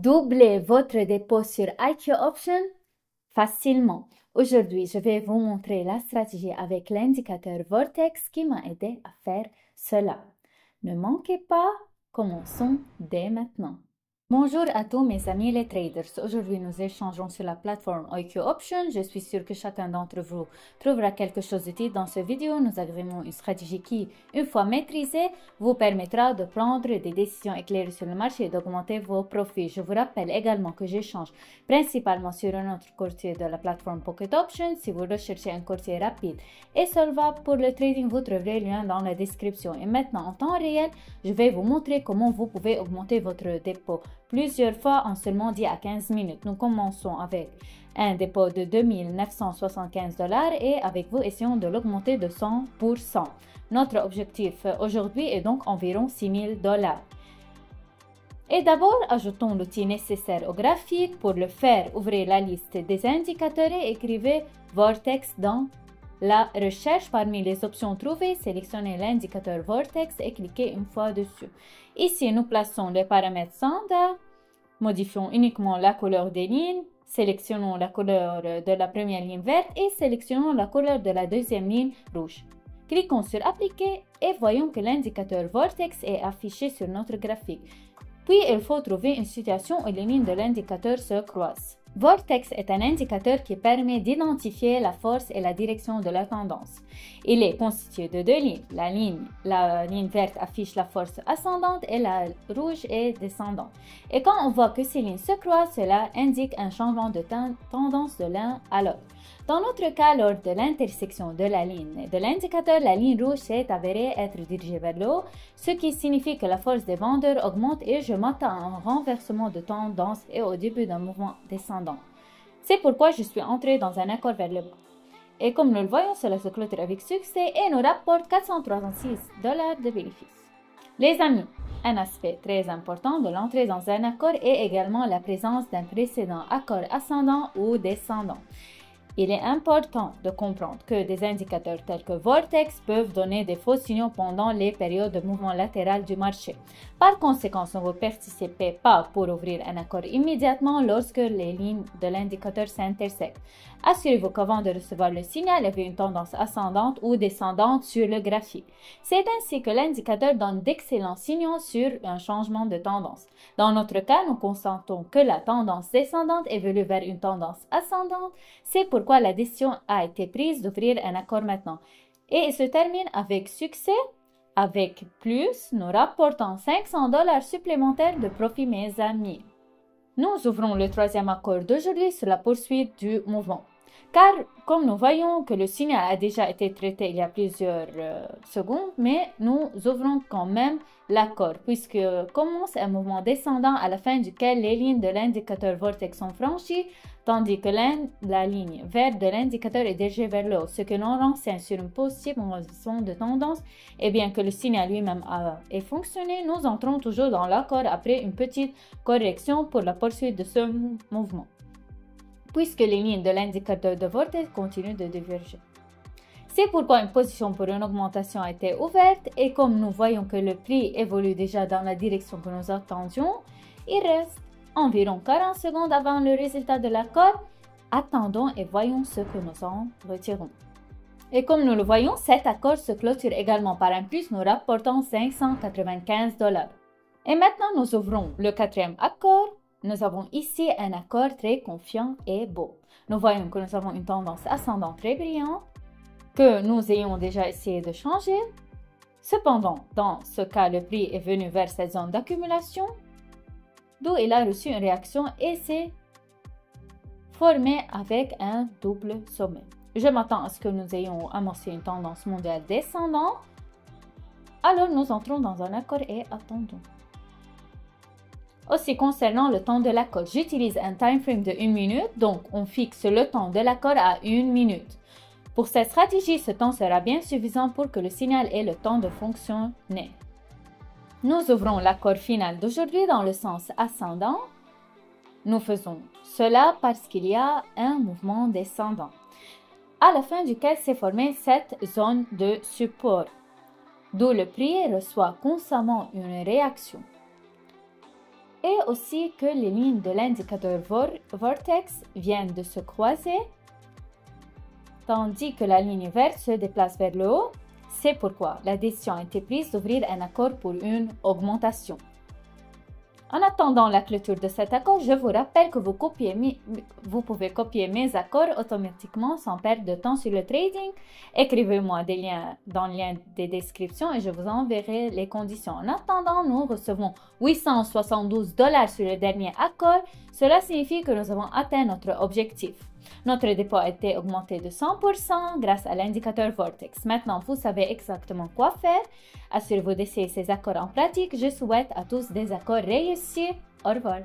doubler votre dépôt sur IQ Option facilement. Aujourd'hui, je vais vous montrer la stratégie avec l'indicateur Vortex qui m'a aidé à faire cela. Ne manquez pas, commençons dès maintenant. Bonjour à tous mes amis les traders. Aujourd'hui, nous échangeons sur la plateforme IQ Option. Je suis sûre que chacun d'entre vous trouvera quelque chose d'utile dans cette vidéo. Nous agrémons une stratégie qui, une fois maîtrisée, vous permettra de prendre des décisions éclairées sur le marché et d'augmenter vos profits. Je vous rappelle également que j'échange principalement sur un autre courtier de la plateforme Pocket Option. Si vous recherchez un courtier rapide et solvable pour le trading, vous trouverez le lien dans la description. Et maintenant, en temps réel, je vais vous montrer comment vous pouvez augmenter votre dépôt plusieurs fois en seulement 10 à 15 minutes. Nous commençons avec un dépôt de 2 975 $ et avec vous, essayons de l'augmenter de 100%. Notre objectif aujourd'hui est donc environ 6 000 $. Et d'abord, ajoutons l'outil nécessaire au graphique. Pour le faire, ouvrez la liste des indicateurs et écrivez Vortex dans la recherche. Parmi les options trouvées, sélectionnez l'indicateur Vortex et cliquez une fois dessus. Ici, nous plaçons les paramètres standards, modifions uniquement la couleur des lignes, sélectionnons la couleur de la première ligne verte et sélectionnons la couleur de la deuxième ligne rouge. Cliquons sur Appliquer et voyons que l'indicateur Vortex est affiché sur notre graphique. Puis, il faut trouver une situation où les lignes de l'indicateur se croisent. Vortex est un indicateur qui permet d'identifier la force et la direction de la tendance. Il est constitué de deux lignes. La ligne verte affiche la force ascendante et la rouge est descendante. Et quand on voit que ces lignes se croisent, cela indique un changement de tendance de l'un à l'autre. Dans notre cas, lors de l'intersection de la ligne et de l'indicateur, la ligne rouge s'est avérée être dirigée vers le haut, ce qui signifie que la force des vendeurs augmente et je m'attends à un renversement de tendance et au début d'un mouvement descendant. C'est pourquoi je suis entrée dans un accord vers le bas. Et comme nous le voyons, cela se clôture avec succès et nous rapporte 436 $ de bénéfices. Les amis, un aspect très important de l'entrée dans un accord est également la présence d'un précédent accord ascendant ou descendant. Il est important de comprendre que des indicateurs tels que Vortex peuvent donner des faux signaux pendant les périodes de mouvement latéral du marché. Par conséquent, ne vous participez pas pour ouvrir un accord immédiatement lorsque les lignes de l'indicateur s'intersectent. Assurez-vous qu'avant de recevoir le signal, il y avait une tendance ascendante ou descendante sur le graphique. C'est ainsi que l'indicateur donne d'excellents signaux sur un changement de tendance. Dans notre cas, nous constatons que la tendance descendante évolue vers une tendance ascendante. C'est pourquoi la décision a été prise d'ouvrir un accord maintenant. Et il se termine avec succès. Avec plus, nous rapportons 500 $ supplémentaires de profit, mes amis. Nous ouvrons le troisième accord d'aujourd'hui sur la poursuite du mouvement. Car, comme nous voyons que le signal a déjà été traité il y a plusieurs secondes, mais nous ouvrons quand même l'accord, puisque commence un mouvement descendant à la fin duquel les lignes de l'indicateur Vortex sont franchies, tandis que la ligne verte de l'indicateur est dirigée vers le haut, ce que nous renseigne sur une possible renversement de tendance. Et bien que le signal lui-même ait fonctionné, nous entrons toujours dans l'accord après une petite correction pour la poursuite de ce mouvement, puisque les lignes de l'indicateur de Vortex continuent de diverger. C'est pourquoi une position pour une augmentation a été ouverte et comme nous voyons que le prix évolue déjà dans la direction que nous attendions, il reste environ 40 secondes avant le résultat de l'accord. Attendons et voyons ce que nous en retirons. Et comme nous le voyons, cet accord se clôture également par un plus, nous rapportons 595 $. Et maintenant, nous ouvrons le quatrième accord. Nous avons ici un accord très confiant et beau. Nous voyons que nous avons une tendance ascendante très brillante, que nous ayons déjà essayé de changer. Cependant, dans ce cas, le prix est venu vers cette zone d'accumulation, d'où il a reçu une réaction et s'est formé avec un double sommet. Je m'attends à ce que nous ayons amorcé une tendance mondiale descendante. Alors, nous entrons dans un accord et attendons. Aussi, concernant le temps de l'accord, j'utilise un time frame de 1 minute, donc on fixe le temps de l'accord à 1 minute. Pour cette stratégie, ce temps sera bien suffisant pour que le signal ait le temps de fonctionner. Nous ouvrons l'accord final d'aujourd'hui dans le sens ascendant. Nous faisons cela parce qu'il y a un mouvement descendant, à la fin duquel s'est formée cette zone de support, d'où le prix reçoit constamment une réaction. et aussi que les lignes de l'indicateur vortex viennent de se croiser, tandis que la ligne verte se déplace vers le haut. C'est pourquoi la décision a été prise d'ouvrir un accord pour une augmentation. En attendant la clôture de cet accord, je vous rappelle que vous pouvez copier mes accords automatiquement sans perdre de temps sur le trading. Écrivez-moi des liens dans le lien des descriptions et je vous enverrai les conditions. En attendant, nous recevons 872 $ sur le dernier accord. Cela signifie que nous avons atteint notre objectif. Notre dépôt a été augmenté de 100% grâce à l'indicateur Vortex. Maintenant, vous savez exactement quoi faire. Assurez-vous d'essayer ces accords en pratique. Je souhaite à tous des accords réussis. Au revoir.